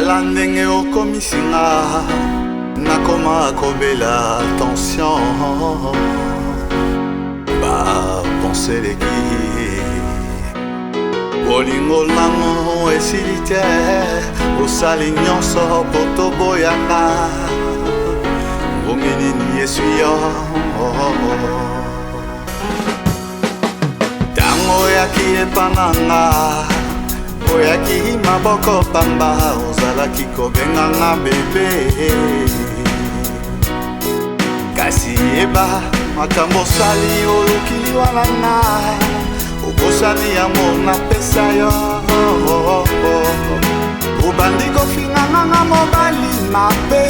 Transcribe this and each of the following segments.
tala ndenge okomisinga nakoma kobela tension baponseleki bolingo nango esili te osali nyonso po toboyana ngongi nini eswi yo ntango oyaki epananga oyaki maboko pamba ozalaki kobenganga bebe kasi yeba makambo osali olukili wana nga okosani yango napesa yo obandi kofinganganga mobali mabe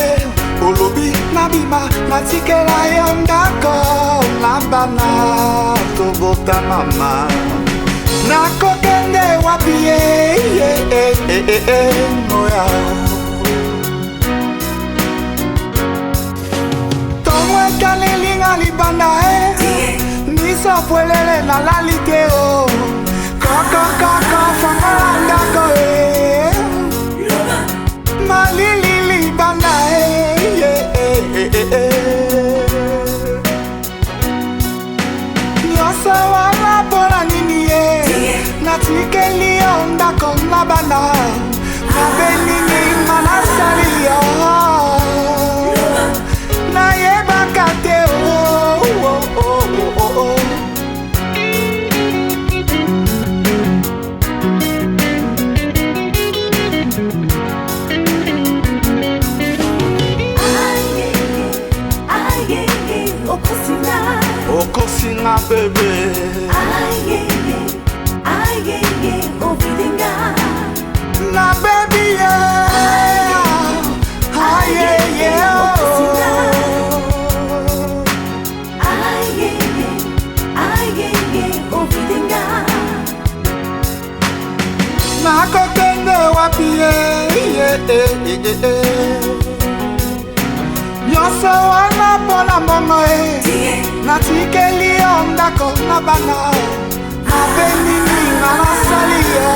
olobi nabima natikela yo ndako na bana tobota mama nakokende wapi moya tongo ekalelinga libanda nisopwelele nalali te o kokokoko fangola ndako malili libanda nyonso wana mpona nini natikeli yo ndako na bana mabe nini nga nasali yo nayebaka te okosinga bebe na baby nakokende wapi nyonso wana mpona mbongo natikeli yo ndako na bana mabe nini nga nasali yo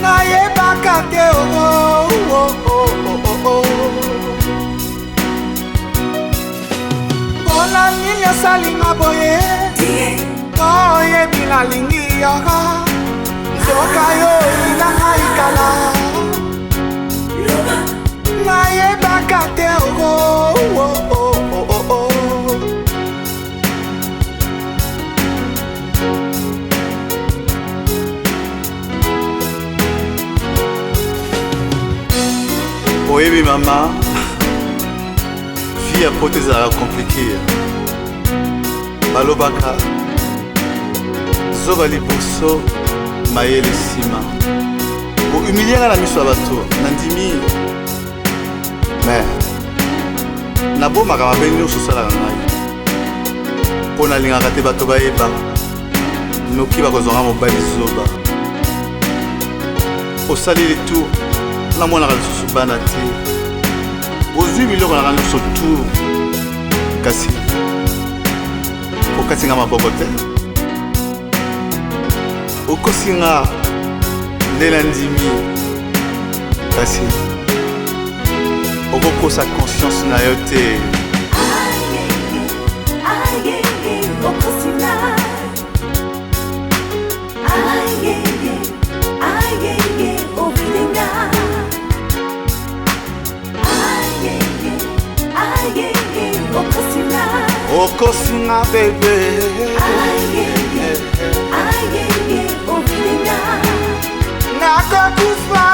nayebaka te mpona nini osalinga boye oyebi nalingi yoka nzoka yo elanga ikala nayebaka te oyebi mama vie ya poto ezalaka komplike balobaka zoba liboso mayele nsima bohumilianga na miso ya bato nandimi me nabomaka mabe nyonso osalaka ngai mpo nalingaka te bato bayeba noki bakozwanga mobali zoba osali letour namonaka lisusu bana te ozwi biloko nanga nyonso tour kasi okasinga maboko te okosinga nde nandimi kasi okokosa conscience na yo te okosinga bebe nakokufa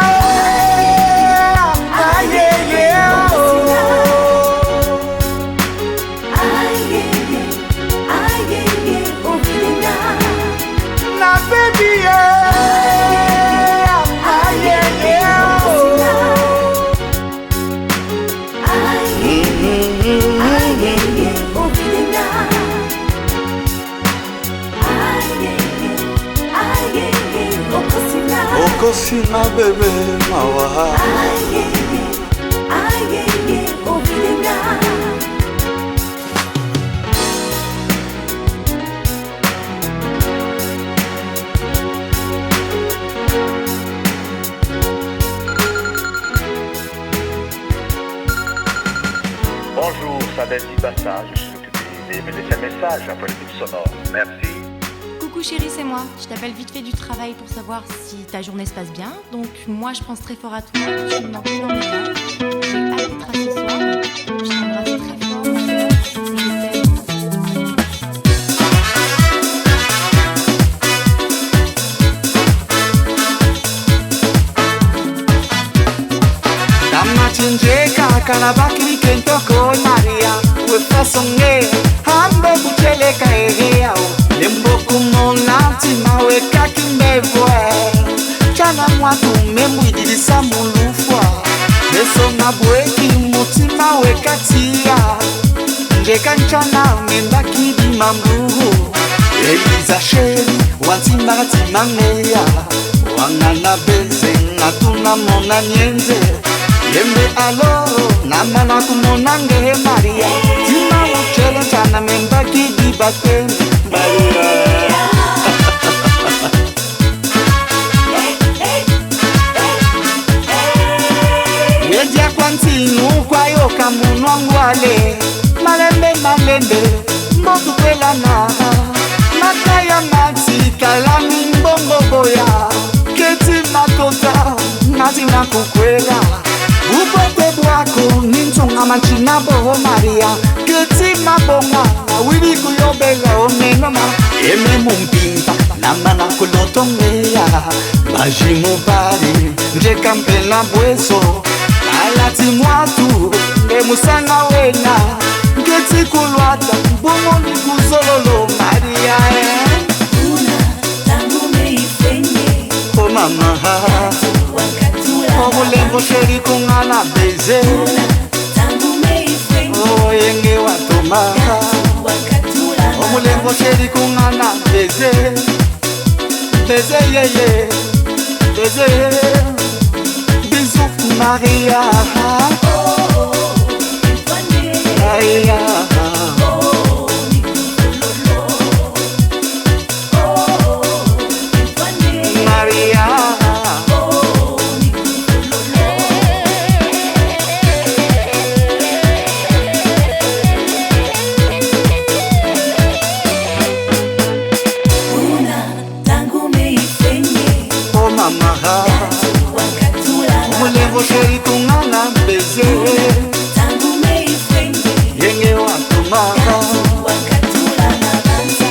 na baby okosinga bebe mawa m'appelle Dibassa, je suis occupé de laisser un message après le bip sonore. Merci. Coucou chérie, c'est moi. Je t'appelle vite fait du travail pour savoir si ta journée se passe bien. Donc moi je pense très fort à toi, tu me manques énormément. J'ai hâte d'être à ce soir. Je t'embrasse très fort, mon cœur. Je t'aime. Machinjeka kanabaki kentoko Maria wefasonge hambe kucheleka eheo lemboku monati mawe kakimevwe chana mwatu memwidilisa mulufwa beso mabweki mutima wekatia njeka nchana membaki dimambuhu Eliza sheri wantimati mameya wangana beze natuna mona nyenze Yembe alo, namana kumonange Maria Tima uchele chana membaki dibate Maria Yedia kwantinu kwa yoka munwangwale Malembe, mboku kwelana Mataya mati kalami mbongo boya Keti makota, nazi nakukwela Upote bwako nintonga manchina boho Maria Keti mabonga wili kuyobela omenoma Eme mumpimpa namana kulotongeya Bajimu bari njeka mpela bweso Alati mwatu emusanga wena Keti kulwata bomo ni kuzololo Maria Una tangu meifenye Oh mama Omulengo sheri kungana beze tangu meifenye Oh yenge watoma Omulengo sheri kungana beze Beze yeye Beze Bisous Maria Maria Maria Omulengo sheri kungana beze tangu meifenye Yenge watoma wakatula na banza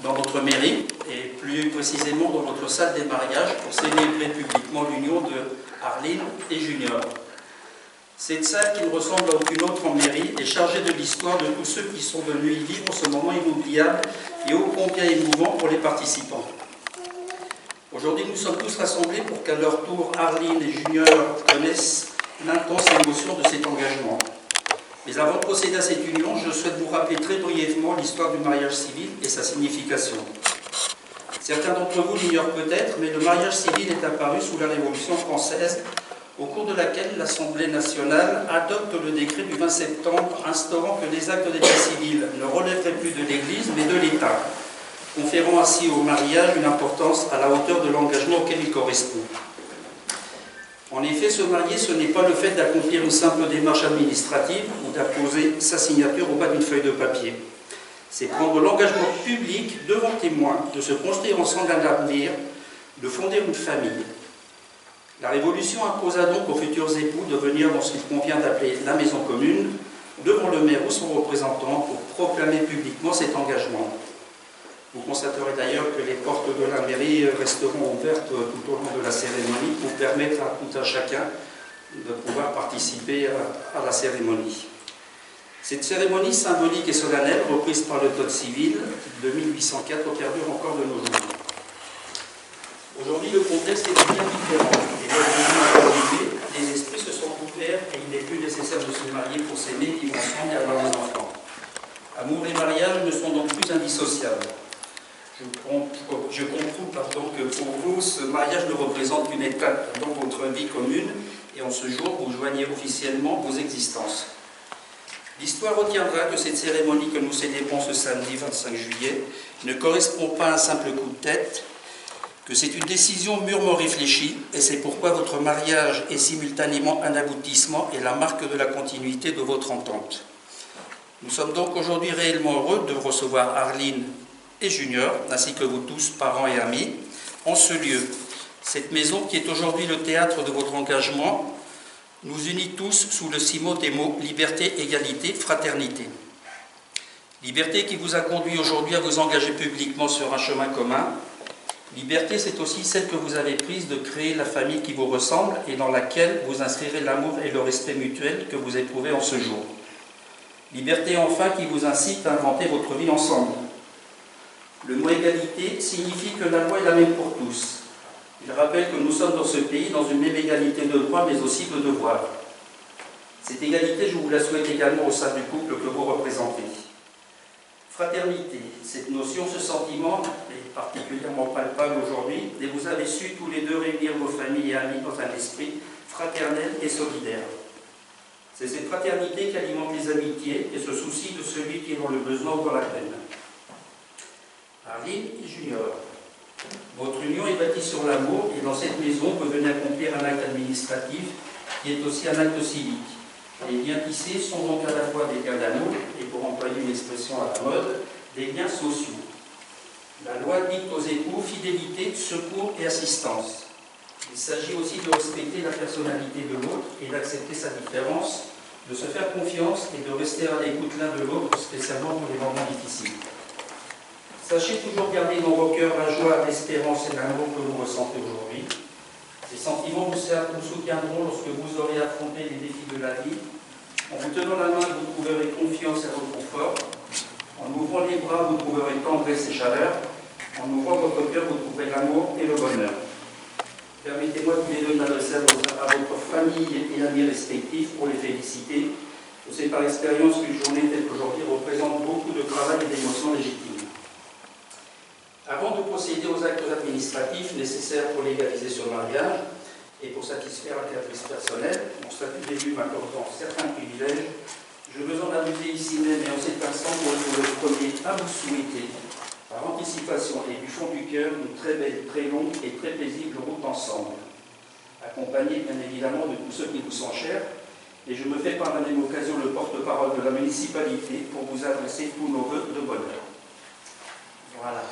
dans votre mairie et plus précisément dans votre salle des mariages pour célébrer publiquement l'union de Arline et Junior. Cette salle qui ne ressemble à aucune autre en mairie est chargée de l'histoire de tous ceux qui sont venus y vivre ce moment inoubliable et ô combien émouvant pour les participants. Aujourd'hui, nous sommes tous rassemblés pour qu'à leur tour Arline et Junior connaissent l'intense émotion de cet engagement. Mais avant de procéder à cette union, je souhaite vous rappeler très brièvement l'histoire du mariage civil et sa signification. Certains d'entre vous l'ignorent peut-être, mais le mariage civil est apparu sous la Révolution française, au cours de laquelle l'Assemblée nationale adopte le décret du 20 septembre instaurant que les actes d'état civil ne relèveraient plus de l'Église, mais de l'État, conférant ainsi au mariage une importance à la hauteur de l'engagement auquel il correspond. En effet, se marier, ce n'est pas le fait d'accomplir une simple démarche administrative ou d'apposer sa signature au bas d'une feuille de papier. C'est prendre l'engagement public devant témoins de se construire ensemble un avenir, de fonder une famille. La Révolution imposa donc aux futurs époux de venir dans ce qu'il convient d'appeler la maison commune, devant le maire ou son représentant pour proclamer publiquement cet engagement. Vous constaterez d'ailleurs que les portes de la mairie resteront ouvertes tout au long de la cérémonie pour permettre à tout un chacun de pouvoir participer à la cérémonie. Cette cérémonie symbolique et solennelle, reprise par le Code civil de 1804, perdure encore de nos jours. Aujourd'hui, le contexte est bien différent. Les lois ont évolué, les esprits se sont ouverts et il n'est plus nécessaire de se marier pour s'aimer, vivre ensemble et avoir des enfants. Amour et mariage ne sont donc plus indissociables. Je comprends que pour vous, ce mariage ne représente qu'une étape dans votre vie commune et en ce jour, vous joignez officiellement vos existences. L'histoire retiendra que cette cérémonie que nous célébrons ce samedi 25 juillet ne correspond pas à un simple coup de tête, que c'est une décision mûrement réfléchie et c'est pourquoi votre mariage est simultanément un aboutissement et la marque de la continuité de votre entente. Nous sommes donc aujourd'hui réellement heureux de recevoir Arline et Junior, ainsi que vous tous, parents et amis, en ce lieu. Cette maison qui est aujourd'hui le théâtre de votre engagement nous unit tous sous le ciment des mots liberté, égalité, fraternité. Liberté qui vous a conduit aujourd'hui à vous engager publiquement sur un chemin commun. Liberté, c'est aussi celle que vous avez prise de créer la famille qui vous ressemble et dans laquelle vous inscrirez l'amour et le respect mutuel que vous éprouvez en ce jour. Liberté enfin qui vous incite à inventer votre vie ensemble. Le mot égalité signifie que la loi est la même pour tous. Il rappelle que nous sommes dans ce pays dans une même égalité de droits mais aussi de devoirs. Cette égalité, je vous la souhaite également au sein du couple que vous représentez. Fraternité, cette notion, ce sentiment est particulièrement palpable aujourd'hui et vous avez su tous les deux réunir vos familles et amis dans un esprit fraternel et solidaire. C'est cette fraternité qui alimente les amitiés et ce souci de celui qui est dans le besoin ou dans la peine. Arline et Junior, votre union est bâtie sur l'amour et dans cette maison, vous venez accomplir un acte administratif qui est aussi un acte civique. Les liens tissés sont donc à la fois des liens d'amour et, pour employer une expression à la mode, des liens sociaux. La loi dicte aux époux fidélité, secours et assistance. Il s'agit aussi de respecter la personnalité de l'autre et d'accepter sa différence, de se faire confiance et de rester à l'écoute l'un de l'autre, spécialement pour les moments difficiles. Sachez toujours garder dans vos cœurs la joie, l'espérance et l'amour que vous ressentez aujourd'hui. Ces sentiments vous soutiendront lorsque vous aurez affronté les défis de la vie. En vous tenant la main, vous trouverez confiance et réconfort. En ouvrant les bras, vous trouverez tendresse et chaleur. En ouvrant votre cœur, vous trouverez l'amour et le bonheur. Permettez-moi tous les deux m'adresser à votre famille et amis respectifs pour les féliciter. Je sais par expérience qu'une journée telle qu'aujourd'hui représente beaucoup de travail et d'émotions légitimes. Avant de procéder aux actes administratifs nécessaires pour légaliser ce mariage et pour satisfaire un caprice personnel, mon statut d'élu m'accordant certains privilèges, je veux en abuser ici même et en cet instant pour être le premier à vous souhaiter, par anticipation et du fond du cœur, une très belle, très longue et très paisible route ensemble, accompagnée bien évidemment de tous ceux qui vous sont chers, et je me fais par la même occasion le porte-parole de la municipalité pour vous adresser tous nos vœux de bonheur. Voilà.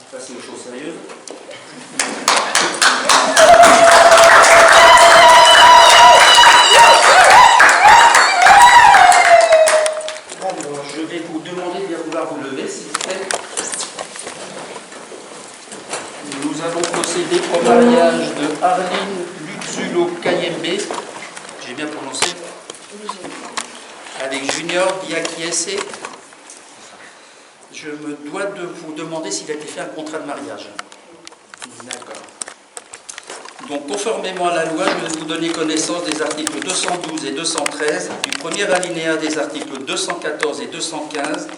Passer aux choses sérieuses. Alors, je vais vous demander de bien vouloir vous lever, s'il vous plaît. Nous allons procéder au mariage de Arline Luxulo Kayembe, j'ai bien prononcé, avec Junior Diakiese. Je me dois de vous demander s'il a été fait un contrat de mariage. D'accord. Donc, conformément à la loi, je vais vous donner connaissance des articles 212 et 213, du premier alinéa des articles 214 et 215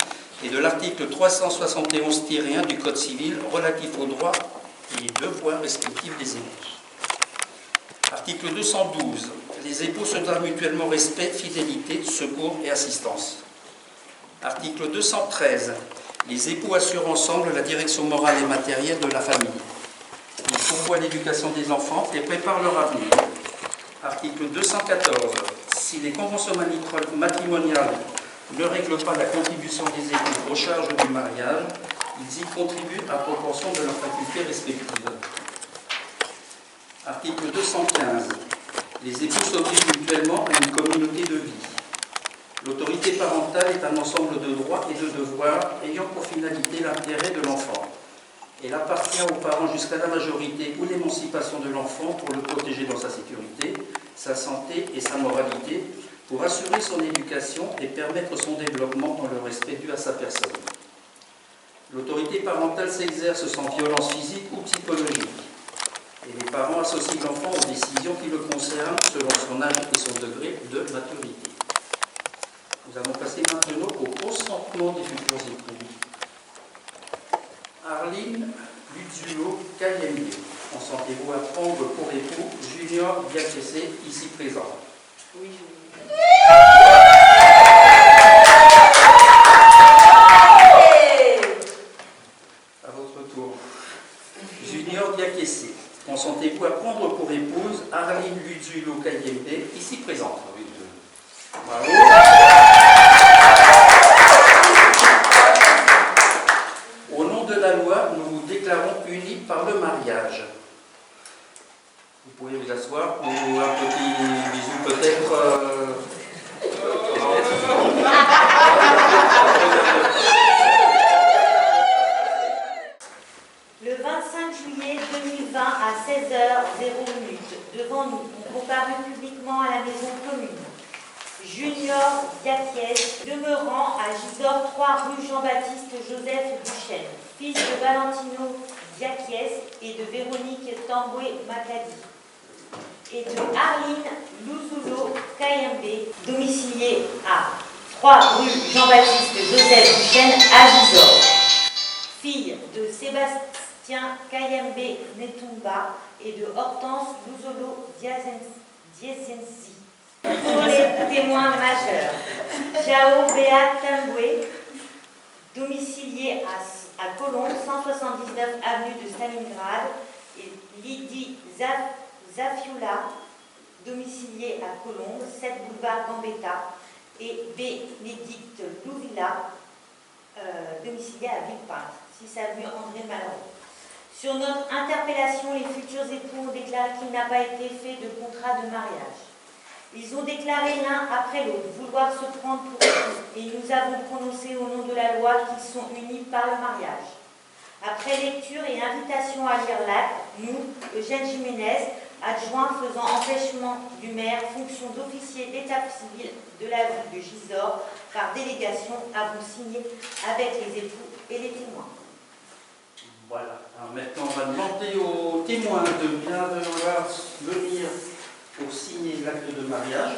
et de l'article 371-1 du Code civil relatif aux droits et devoirs respectifs des époux. Article 212. Les époux se doivent mutuellement respect, fidélité, secours et assistance. Article 213. Les époux assurent ensemble la direction morale et matérielle de la famille. Ils pourvoient l'éducation des enfants et préparent leur avenir. Article 214. Si les conventions matrimoniales ne règlent pas la contribution des époux aux charges du mariage, ils y contribuent à proportion de leurs facultés respectives. Article 215. Les époux s'obligent mutuellement à une communauté de vie. L'autorité parentale est un ensemble de droits et de devoirs ayant pour finalité l'intérêt de l'enfant. Elle appartient aux parents jusqu'à la majorité ou l'émancipation de l'enfant pour le protéger dans sa sécurité, sa santé et sa moralité, pour assurer son éducation et permettre son développement dans le respect dû à sa personne. L'autorité parentale s'exerce sans violence physique ou psychologique, et les parents associent l'enfant aux décisions qui le concernent selon son âge et son degré de maturité. Nous allons passer maintenant au consentement des futurs époux. Arline Luzulo Kayembe, consentez-vous à prendre pour époux Junior Diakessé, ici présent? Oui, À votre tour. Junior Diakessé, consentez-vous à prendre pour épouse Arline Luzulo Kayembe, ici présente? Bravo. Au nom de la loi, nous vous déclarons unis par le mariage. Vous pouvez vous asseoir ou un petit bisou peut-être. Le 25 juillet 2020 à 16h00, devant nous, ont comparu publiquement à la maison commune Junior Diakessé, demeurant à Gisors 3 rue Jean-Baptiste Joseph Duchesne, fils de Valentino Diakessé et de Véronique Tamboué Macadi, et de Arline Luzulo Kayembe, domiciliée à 3 rue Jean-Baptiste Joseph Duchesne à Gisors, fille de Sébastien Kayembe Netumba et de Hortense Luzulo Diesensi. Pour les témoins majeurs, Jao Béa Tamboué, domiciliée à Colombes, 179 avenue de Stalingrad, et Lydie Zafioula, domiciliée à Colombes, 7 boulevard Gambetta, et Bénédicte Louvilla, domiciliée à Villepinte, 6 avenue André Malraux. Sur notre interpellation, les futurs époux ont déclaré qu'il n'a pas été fait de contrat de mariage. Ils ont déclaré l'un après l'autre vouloir se prendre pour époux, et nous avons prononcé au nom de la loi qu'ils sont unis par le mariage. Après lecture et invitation à lire l'acte, nous, Eugène Jiménez, adjoint faisant empêchement du maire, fonction d'officier d'état civil de la ville de Gisors, par délégation, avons signé avec les époux et les témoins. Voilà. Alors maintenant, on va demander aux témoins de bien vouloir venir pour signer l'acte de mariage.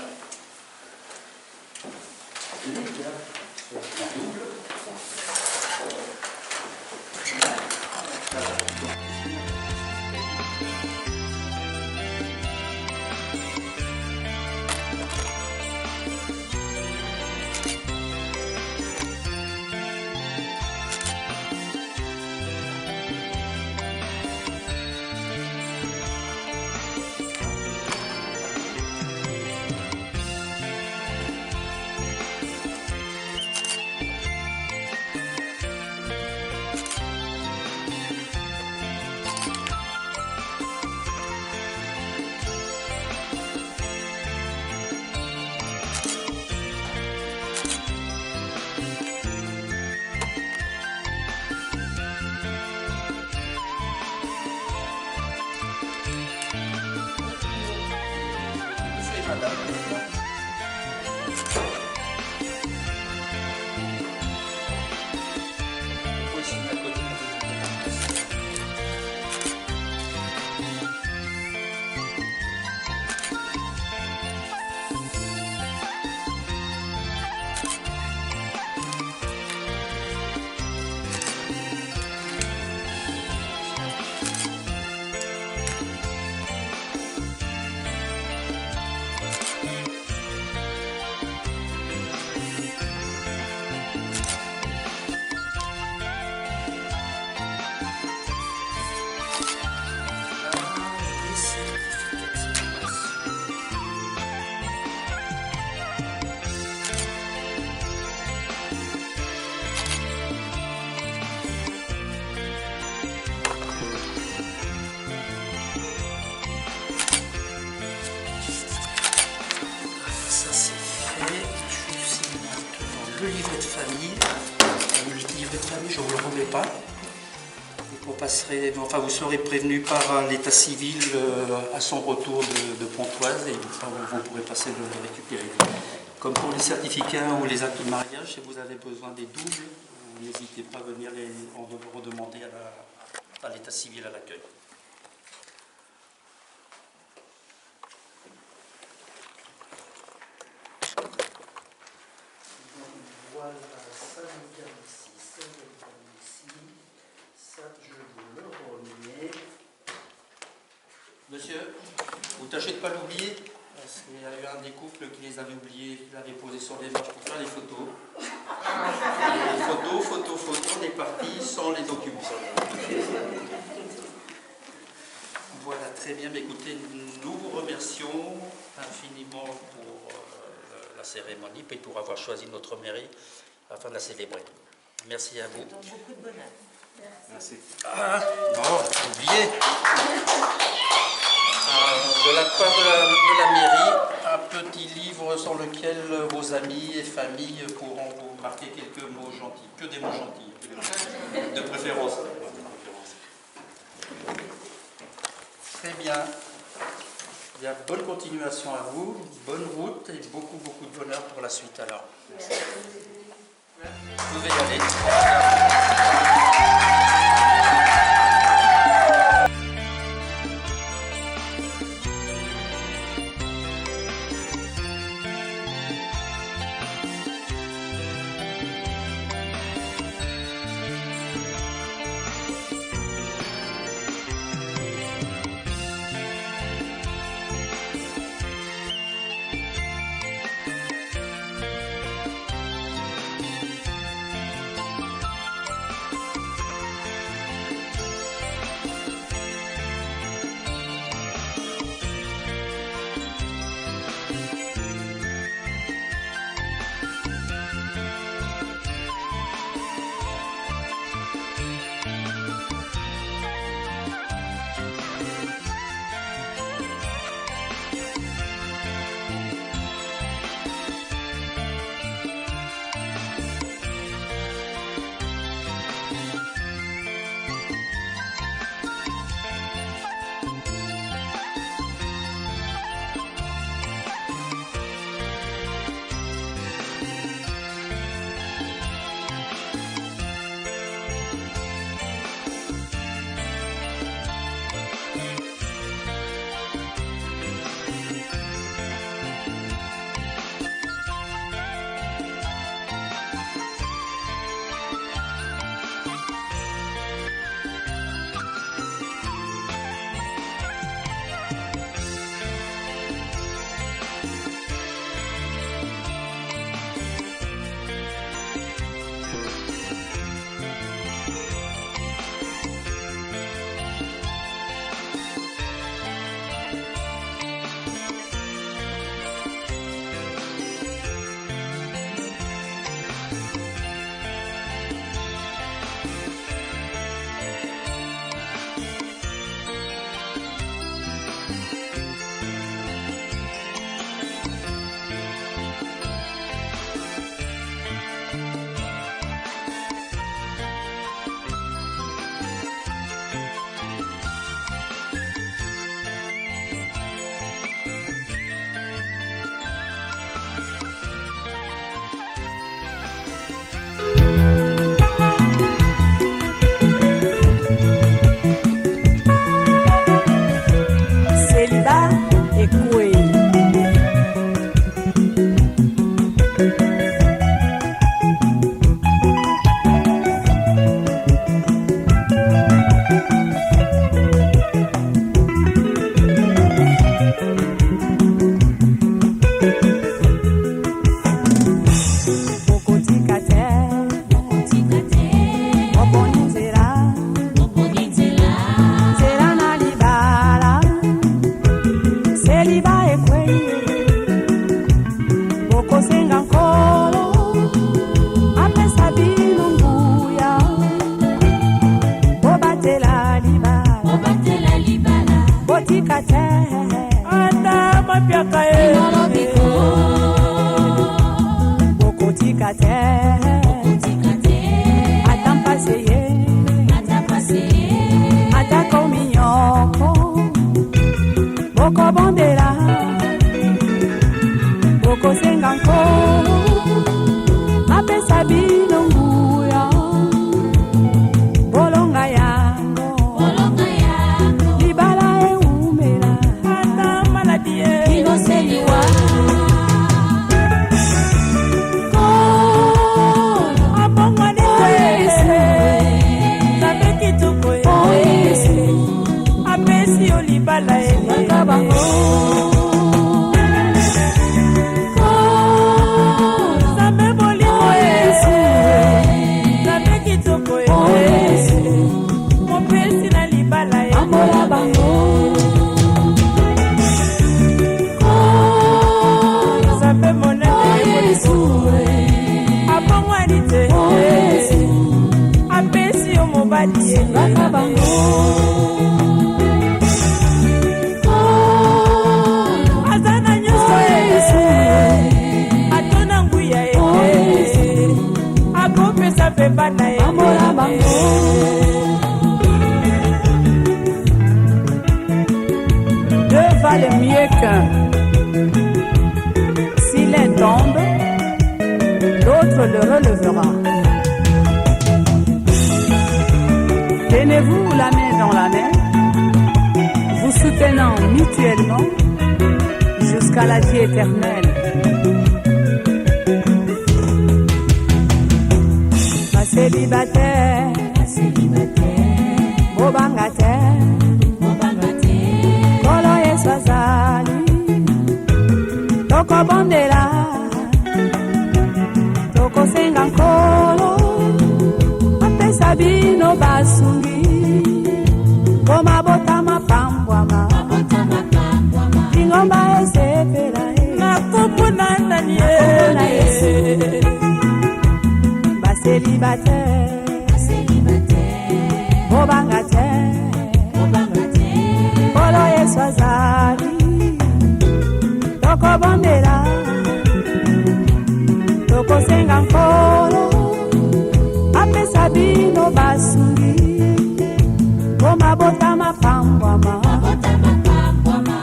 Le livret de famille, je ne vous le remets pas. vous serez prévenu par l'état civil à son retour de Pontoise et vous pourrez passer le récupérer. Comme pour les certificats ou les actes de mariage, si vous avez besoin des doubles, n'hésitez pas à venir les redemander à l'état civil à l'accueil. Voilà, ça nous garde ici, ça nous garde ici, ça je vous le remets. Monsieur, vous tâchez de ne pas l'oublier, parce qu'il y a eu un des couples qui les avait oubliés, qui l'avait posé sur les marches pour faire les photos. Photos, on est parti sans les documents. Voilà, très bien. Mais écoutez, nous vous remercions infiniment pour la cérémonie et pour avoir choisi notre mairie afin de la célébrer. Merci à vous. Donc beaucoup de bonheur. Merci. Ah, non, oubliez. De la part de la mairie, un petit livre sur lequel vos amis et familles pourront vous marquer quelques mots gentils. Que des mots gentils, de préférence. Très bien. Bien, bonne continuation à vous, bonne route et beaucoup de bonheur pour la suite alors. Vous pouvez y aller. Atampaseye tokosenga nkolo apesa bino nguya bolonga yango libala eumela ata maladie inoseliwa abongwani zabe kitoko apesi yo libala bango azana nyuso atona nguya akopesa pembana deux valent mieux qu'un. Si l'un tombe, l'autre le relèvera. Tenez-vous la main dans la main, vous soutenant mutuellement jusqu'à la vie éternelle. Ma célibataire, Bobangataire, Kolo Yeswazali, Toko Bondela, Toko Sengankolo, Sabino basungi Koma bota mapambwama Ingomba esepela Nakupuna nanye Baselibataire Bobangataire Kolo Yeswazali Toko Bondela Toko Sengankolo Sabino basungi Koma bota mapambwama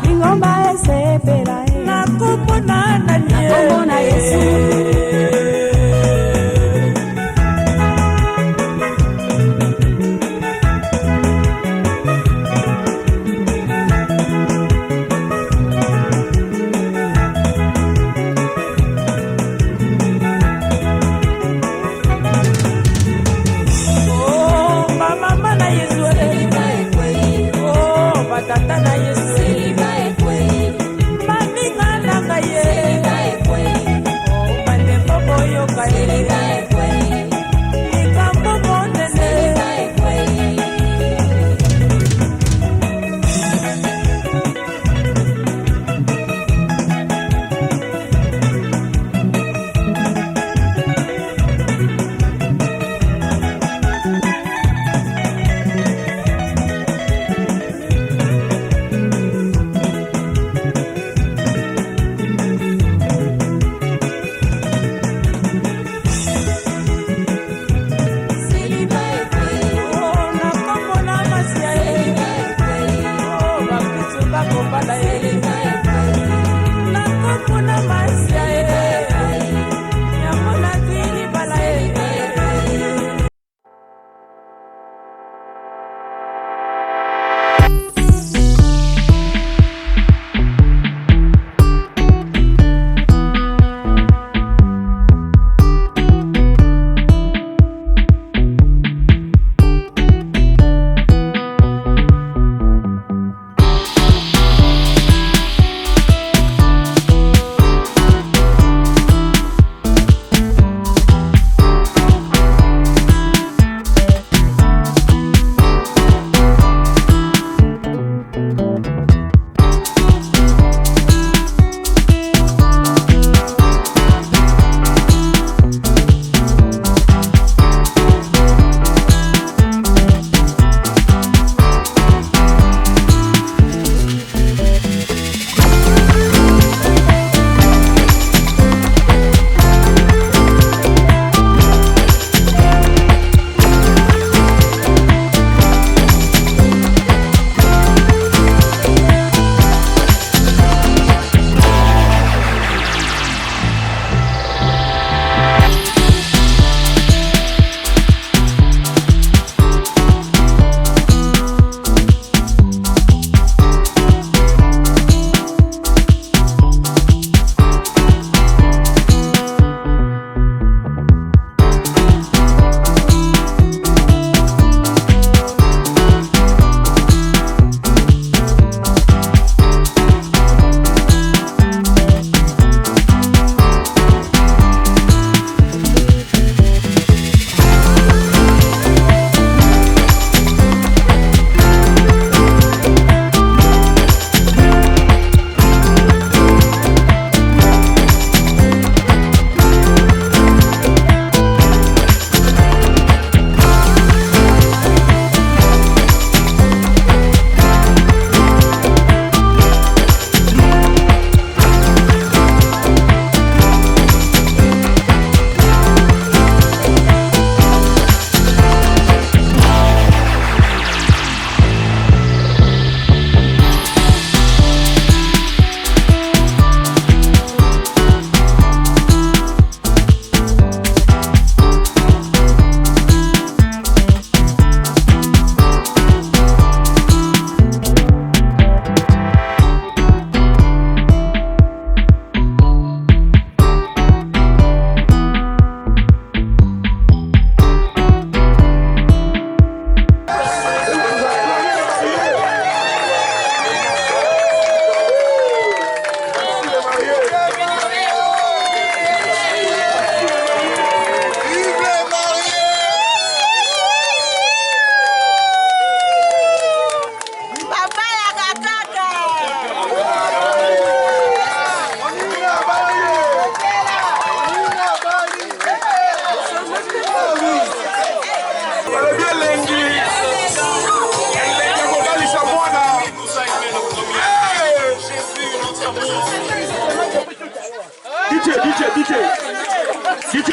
Ingomba esepela Nakupuna nanye Yesu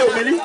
Omélie.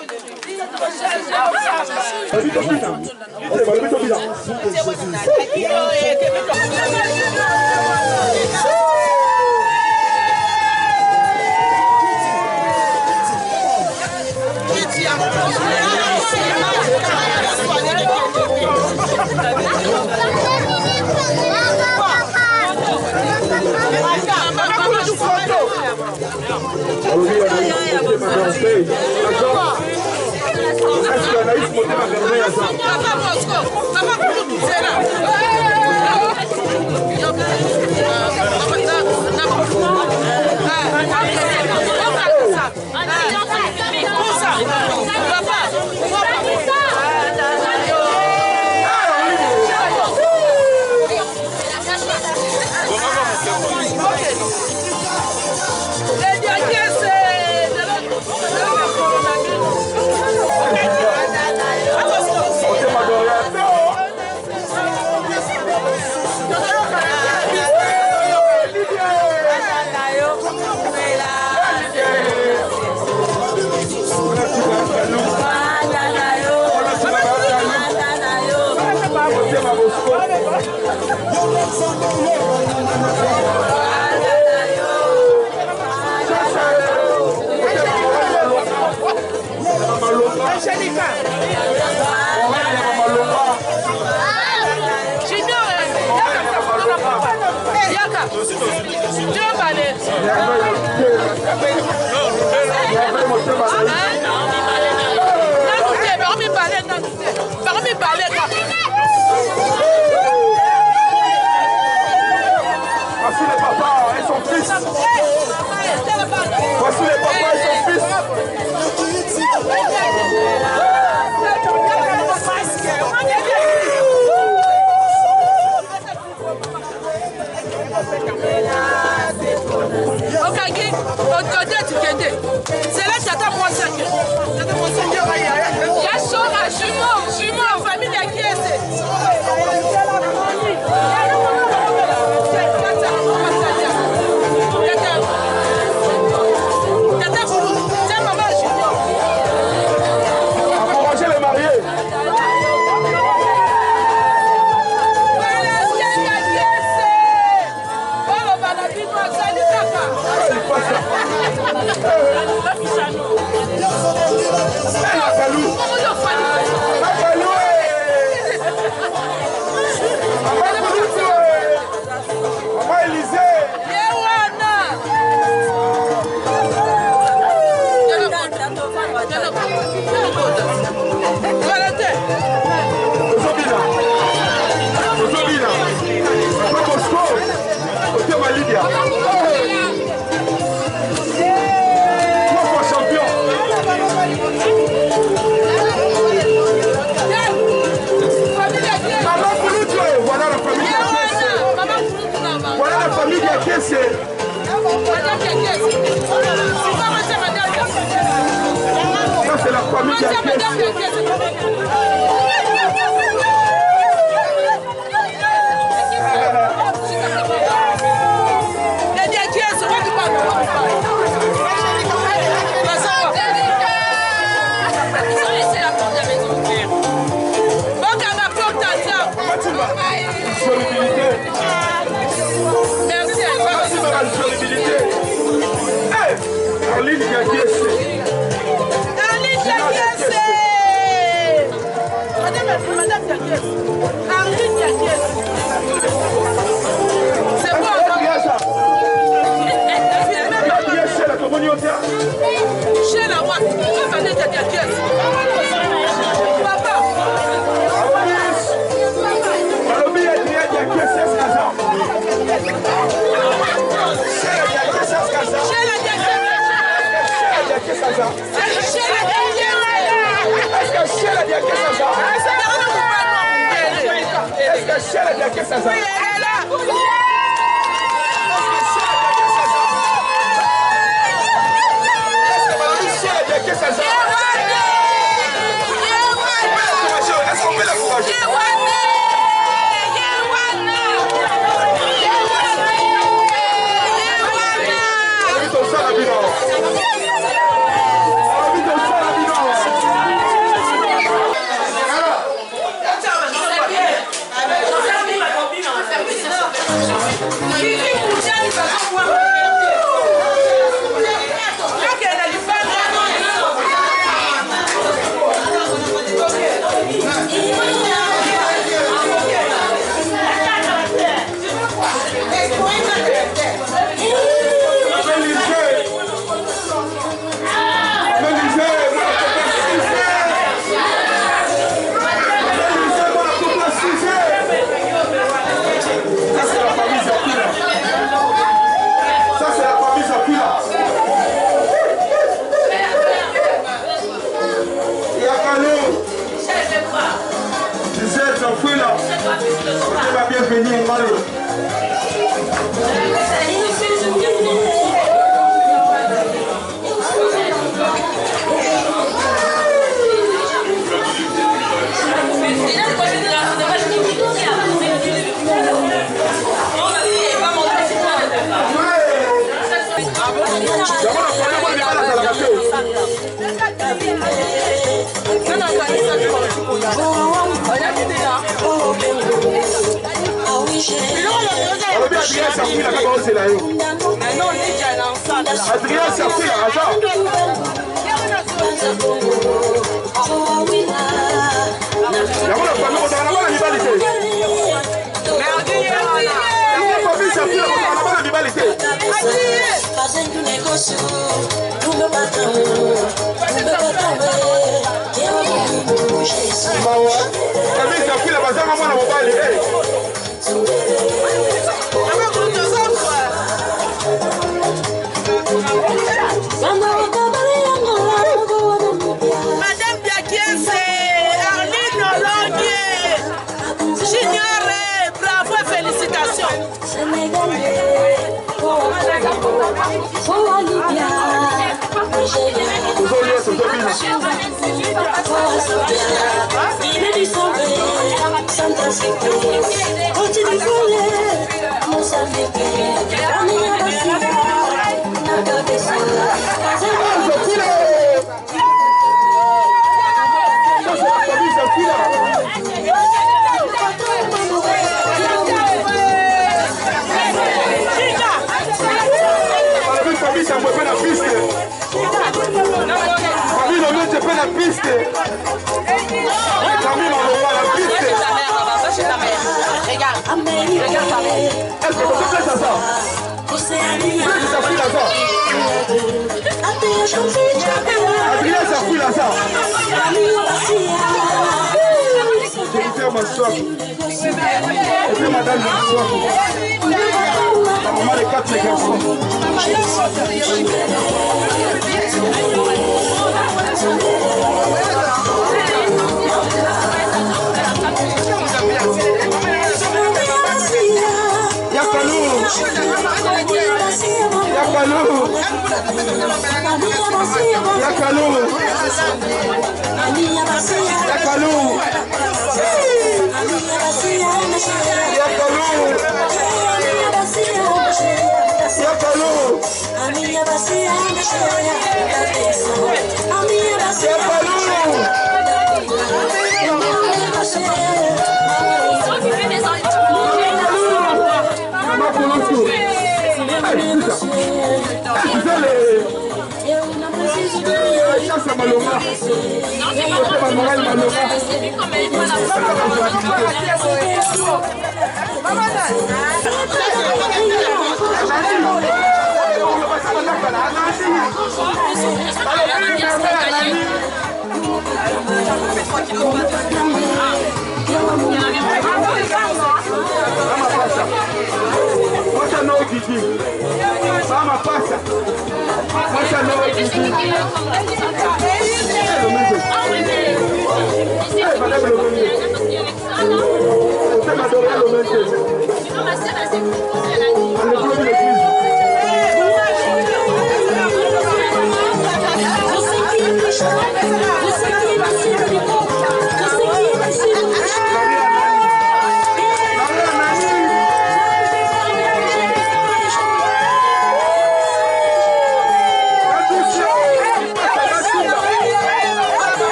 Madame Biakiese, Arline Nolongier, Junior, bravo et félicitations. Et puis madame la maman les 4 garçons.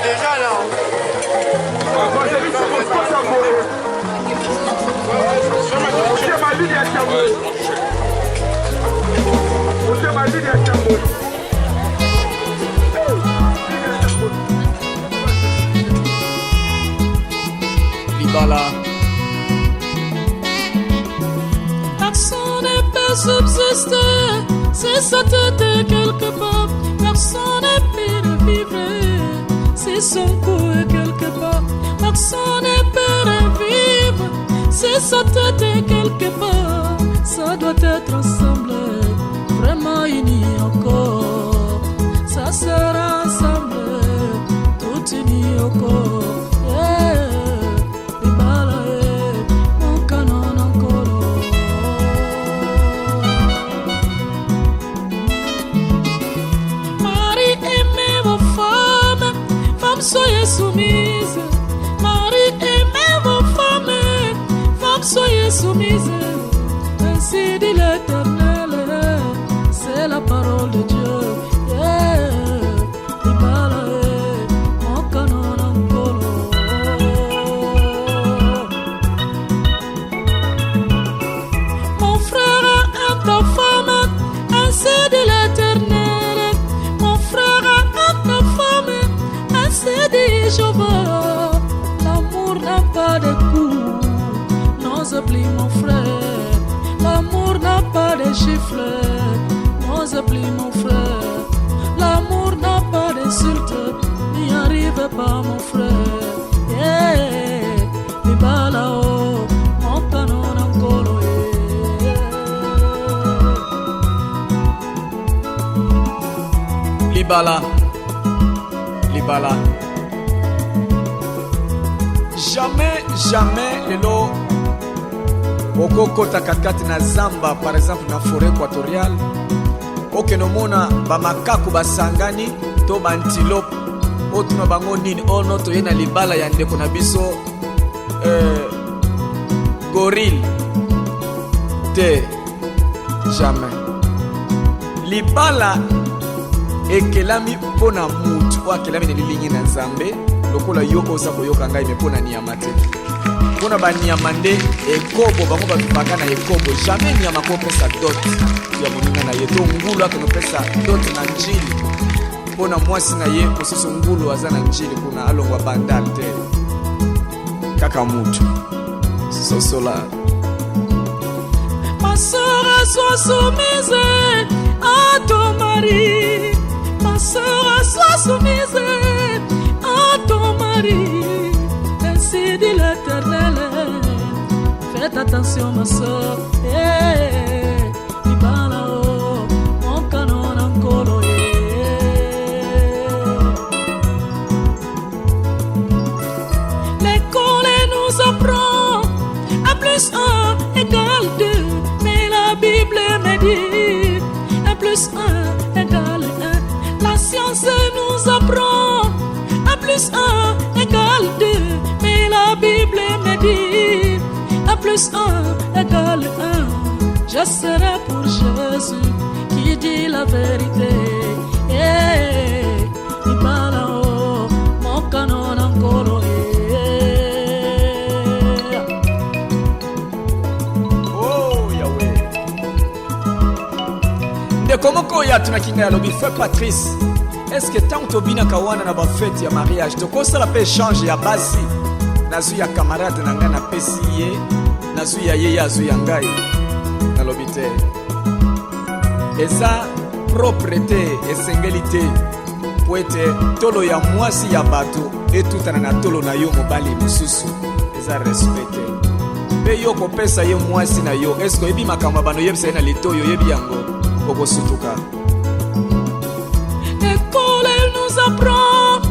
Déjà là. Moi j'ai vu ce Bosco Tambo. Libala. Personne ne peut subsister si sa tête est quelque part. Personne ne peut vivre si son cou est quelque part. Personne ne peut vivre si sa tête est quelque part. Ça doit être ensemble, vraiment unis encore. Ça sera ensemble, tout unis encore. Soyez soumises, Marie, aimez vos femmes, femmes, soyez soumises. Ainsi dit l'Éternel, c'est la parole de Dieu. Mon canon encore. Mon frère aime ta femme, ainsi dit l'Éternel. Mon frère aime ta femme. C'est dit Jéhovah, l'amour n'a pas de goût. Non, oublie mon frère, l'amour n'a pas de chiffres. Non, oublie mon frère, l'amour n'a pas d'insulte. N'y arrive pas mon frère. Libala oh, mon canon encore. Libala. Libala. Jamais lelo okokota kakati na zamba par exemple na forêt équatoriale okenomona bamakaku basangani to bantilope otuna bango nini ono to yena libala ya ndeko na biso gorille te jamais libala ekelami pona mutu o akelami na lilingi na nzambe lokola yoko oza koyoka ngai me pona niyama te pona banyama nde ekobo bango babibaka na ekobo jamais nyama kopesa dot ya moninga na ye to ngulu akenopesa dot na njili pona mwasi na ye mosusu ngulu aza na njili kuna alongwa bandal te kaka mutu sosola. Ma sœur, sois soumise à ton mari. Ma sœur, sois soumise à ton mari. Ainsi dit l'Éternel. Faites attention, ma sœur. Mon canon encore. L'école nous apprend à plus 1 égale 2. Mais la Bible me dit à plus 1 égale 1. La science nous apprend à plus 1 égale 2. Mais la Bible me dit à plus 1 égale 1. Je serai pour Jésus qui dit la vérité. Il parle haut, mon canon encore. Komoko ya tunakinga ya lobi fait Patrice. Est-ce que tant tobina kawana na ba fête ya mariage to kosala pe échange ya basi nazu ya camarade na ngana pesi ye nazu ya ye ya zu ya ngai na lobi te eza propreté esengélité poete tolo ya mwasi ya bato etutana na tolo na yo mobali mususu eza respecté pe yo kopesa ye mwasi na yo est-ce que ebi makambo bano yebisa na litoyo yebi yango. L'école nous apprend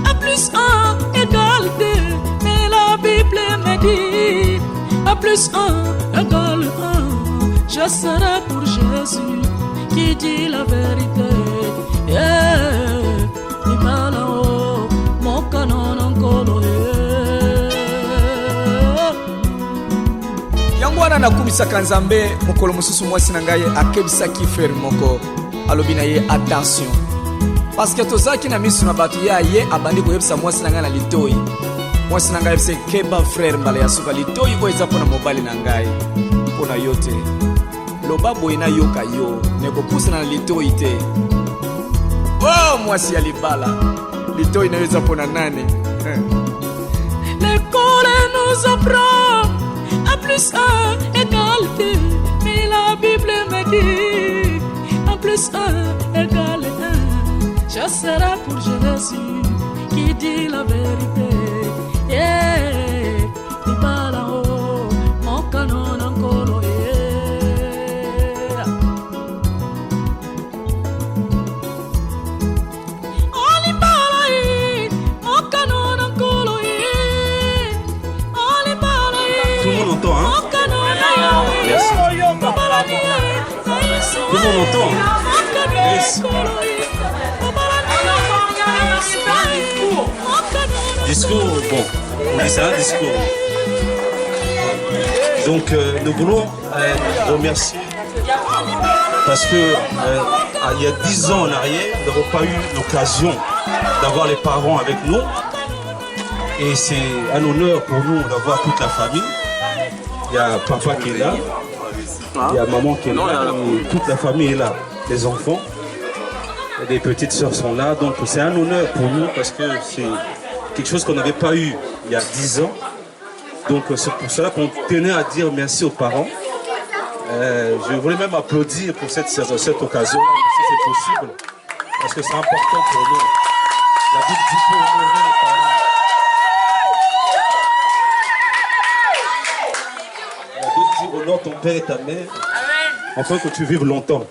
à plus 1 égale 2. Mais la Bible me dit à plus 1 égale 1. Je serai pour Jésus qui dit la vérité. Il parle haut, mon canon encore. Yangwana na kumisaka nzambe mokolo mususu mwasi na ngai akebisaki frère moko alobi na ye attention parce que tozaki na misu na bato ya ye abandi koyebisa mwasi na ngai na litoi mwasi na ngai se keba frère mbala ya suka litoi ko eza pona mobali na ngai mpo na yo te loba boye nayoka yo nekopusana na litoi te. Oh, mwasi ya libala litoi na yo eza mpo na nani? L'école nous apprend à plus 1 égale 2, mais la Bible me dit à plus 1 égale 1. Je serai pour Jésus qui dit la vérité. Yeah, libala oh, mon canon encore. Merci. Tout le monde entend. Yes. Discours, bon, mais c'est un discours. Donc nous voulons remercier parce que il y a 10 ans en arrière, nous n'avons pas eu l'occasion d'avoir les parents avec nous. Et c'est un honneur pour nous d'avoir toute la famille. Il y a papa qui est là, il y a maman qui est là, et toute la famille est là, les enfants, et les petites sœurs sont là. Donc c'est un honneur pour nous parce que c'est quelque chose qu'on n'avait pas eu il y a 10 ans. Donc c'est pour cela qu'on tenait à dire merci aux parents. Je voulais même applaudir pour cette occasion, si c'est possible, parce que c'est important pour nous. La Bible dit pour honorer les parents. Honore ton père et ta mère, afin que tu vives longtemps.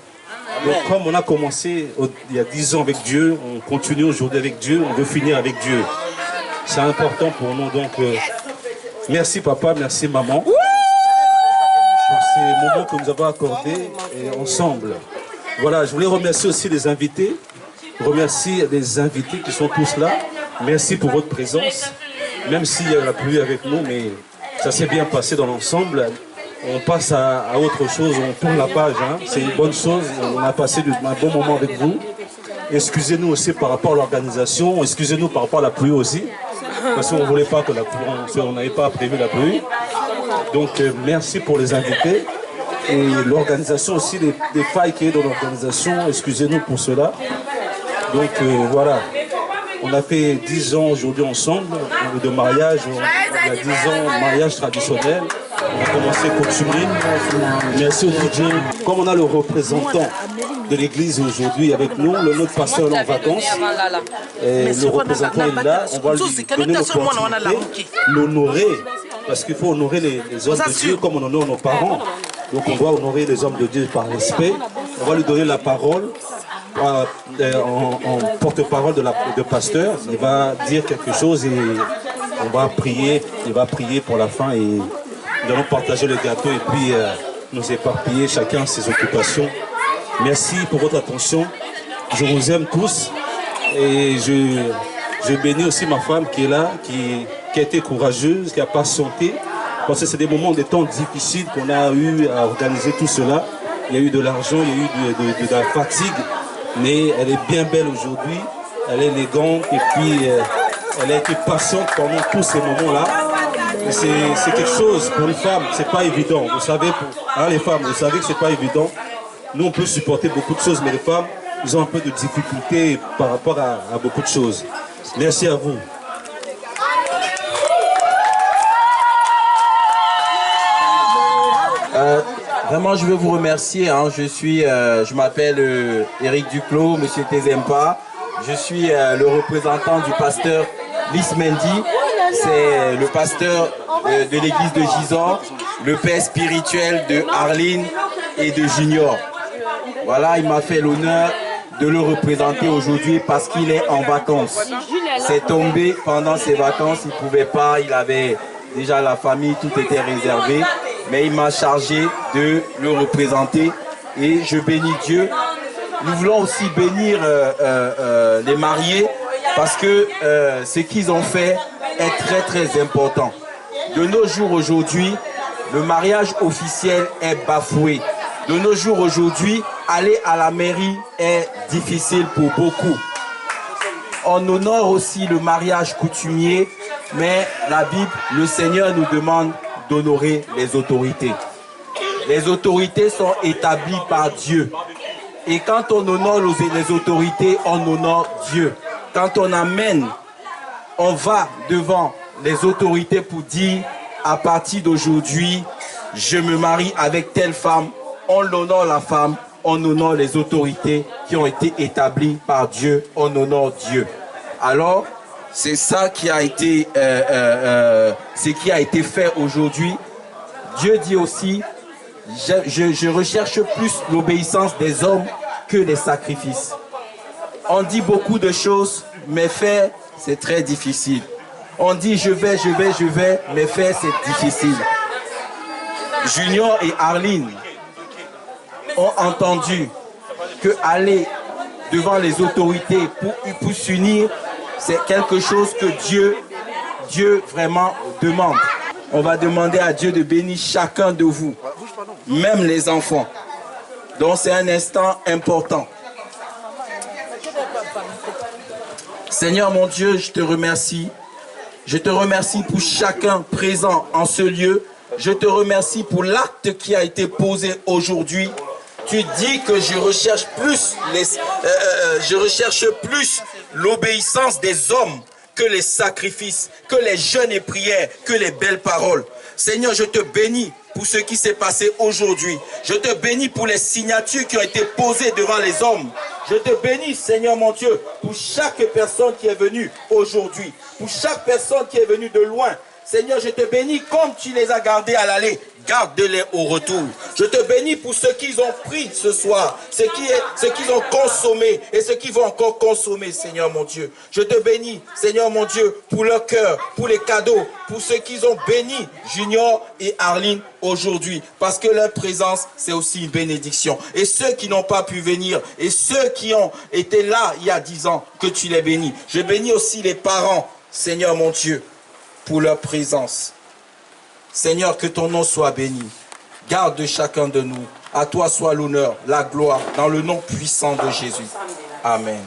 Donc comme on a commencé il y a 10 ans avec Dieu, on continue aujourd'hui avec Dieu, on veut finir avec Dieu. C'est important pour nous. Donc merci papa, merci maman pour ces moments que nous avons accordés ensemble. Voilà, je voulais remercier aussi les invités. Remercier les invités qui sont tous là. Merci pour votre présence. Même s'il y a la pluie avec nous, mais ça s'est bien passé dans l'ensemble. On passe à autre chose, on tourne la page, hein. C'est une bonne chose, on a passé un bon moment avec vous. Excusez-nous aussi par rapport à l'organisation, excusez-nous par rapport à la pluie aussi, parce qu'on ne voulait pas que la pluie, on n'avait pas prévu la pluie. Donc merci pour les invités et l'organisation aussi, des failles qu'il y a dans l'organisation, excusez-nous pour cela. Donc voilà, on a fait 10 ans aujourd'hui ensemble de mariage, il y a 10 ans mariage traditionnel. On a commencé coutumier. Merci au DJ. Comme on a le représentant de l'église aujourd'hui avec nous, notre pasteur est en vacances. Et le représentant est là. On va lui donner l'opportunité, l'honorer. Parce qu'il faut honorer les hommes de Dieu comme on honore nos parents. Donc on doit honorer les hommes de Dieu par respect. On va lui donner la parole en porte-parole de pasteur. Il va dire quelque chose et on va prier. Il va prier pour la fin et nous allons partager le gâteau et puis nous éparpiller chacun ses occupations. Merci pour votre attention. Je vous aime tous et je bénis aussi ma femme qui est là, qui a été courageuse, qui a patienté. Parce que c'est des moments, des temps difficiles qu'on a eu à organiser tout cela. Il y a eu de l'argent, il y a eu de la fatigue, mais elle est bien belle aujourd'hui. Elle est élégante et puis elle a été patiente pendant tous ces moments-là. C'est quelque chose pour les femmes, c'est pas évident. Vous savez, les femmes, vous savez que c'est pas évident. Nous, on peut supporter beaucoup de choses, mais les femmes, ils ont un peu de difficulté par rapport à beaucoup de choses. Merci à vous. Vraiment, je veux vous remercier. Hein. Je m'appelle Éric Duclos, Monsieur Tezempa. Je suis le représentant du pasteur Lys Mendy. C'est le pasteur de l'église de Gisors, le père spirituel de Arline et de Junior. Voilà, il m'a fait l'honneur de le représenter aujourd'hui parce qu'il est en vacances. C'est tombé pendant ses vacances, il ne pouvait pas, il avait déjà la famille, tout était réservé. Mais il m'a chargé de le représenter et je bénis Dieu. Nous voulons aussi bénir les mariés parce que ce qu'ils ont fait est très très important. De nos jours aujourd'hui, le mariage officiel est bafoué. De nos jours aujourd'hui, aller à la mairie est difficile pour beaucoup. On honore aussi le mariage coutumier, mais la Bible, le Seigneur nous demande d'honorer les autorités. Les autorités sont établies par Dieu. Et quand on honore les autorités, on honore Dieu. Quand on amène, on va devant les autorités pour dire, à partir d'aujourd'hui, je me marie avec telle femme. On honore la femme, on honore les autorités qui ont été établies par Dieu, on honore Dieu. Alors, c'est ça qui a été, ce qui a été fait aujourd'hui. Dieu dit aussi, je recherche plus l'obéissance des hommes que les sacrifices. On dit beaucoup de choses, mais faire, c'est très difficile. On dit je vais, mais faire, c'est difficile. Junior et Arline ont entendu que aller devant les autorités pour s'unir, c'est quelque chose que Dieu vraiment demande. On va demander à Dieu de bénir chacun de vous, même les enfants. Donc c'est un instant important. Seigneur mon Dieu, je te remercie. Je te remercie pour chacun présent en ce lieu. Je te remercie pour l'acte qui a été posé aujourd'hui. Tu dis que je recherche plus l'obéissance des hommes que les sacrifices, que les jeûnes et prières, que les belles paroles. Seigneur, je te bénis pour ce qui s'est passé aujourd'hui. Je te bénis pour les signatures qui ont été posées devant les hommes. Je te bénis, Seigneur mon Dieu, pour chaque personne qui est venue aujourd'hui, pour chaque personne qui est venue de loin. Seigneur, je te bénis comme tu les as gardés à l'aller. Garde-les au retour. Je te bénis pour ce qu'ils ont pris ce soir, ce qu'ils ont consommé et ce qu'ils vont encore consommer, Seigneur mon Dieu. Je te bénis, Seigneur mon Dieu, pour leur cœur, pour les cadeaux, pour ceux qu'ils ont béni, Junior et Arline, aujourd'hui. Parce que leur présence, c'est aussi une bénédiction. Et ceux qui n'ont pas pu venir, et ceux qui ont été là il y a 10 ans, que tu les bénis. Je bénis aussi les parents, Seigneur mon Dieu, pour leur présence. Seigneur, que ton nom soit béni. Garde chacun de nous. À toi soit l'honneur, la gloire, dans le nom puissant de Jésus. Amen.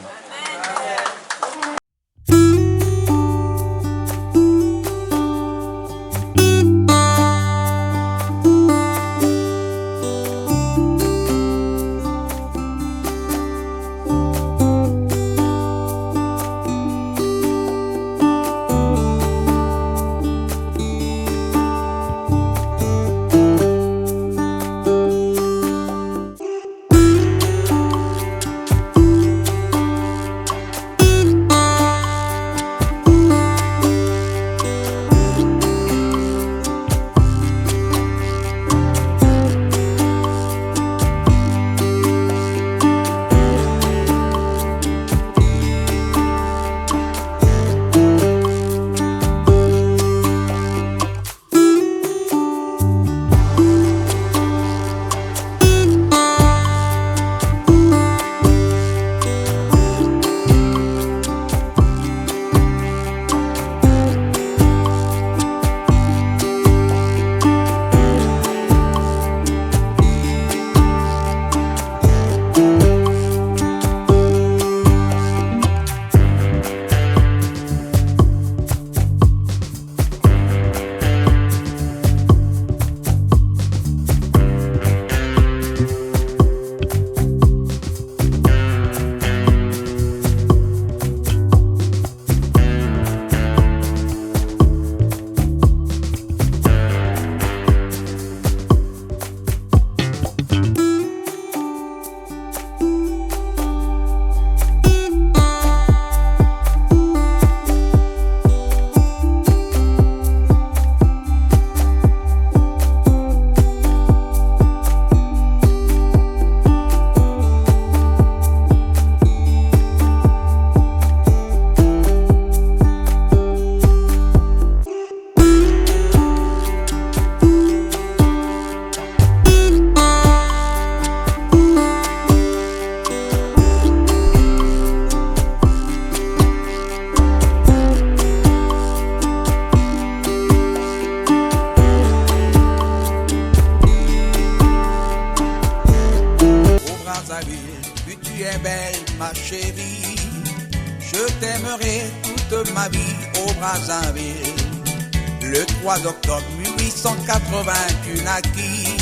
Le 3 octobre 1880, tu naquis.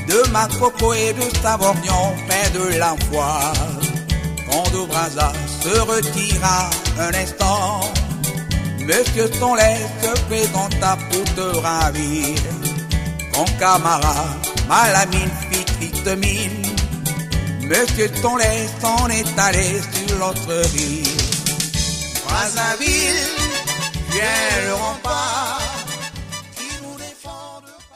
de Makoko et de Savorgnon, près de la foire. Quand de Brazza se retira un instant, Monsieur Tonlay se présenta pour te ravir. Quand Camara, Malamine fit triste mine, Monsieur Tonlay s'en est allé sur l'autre rive. Brazzaville, viens le rempart.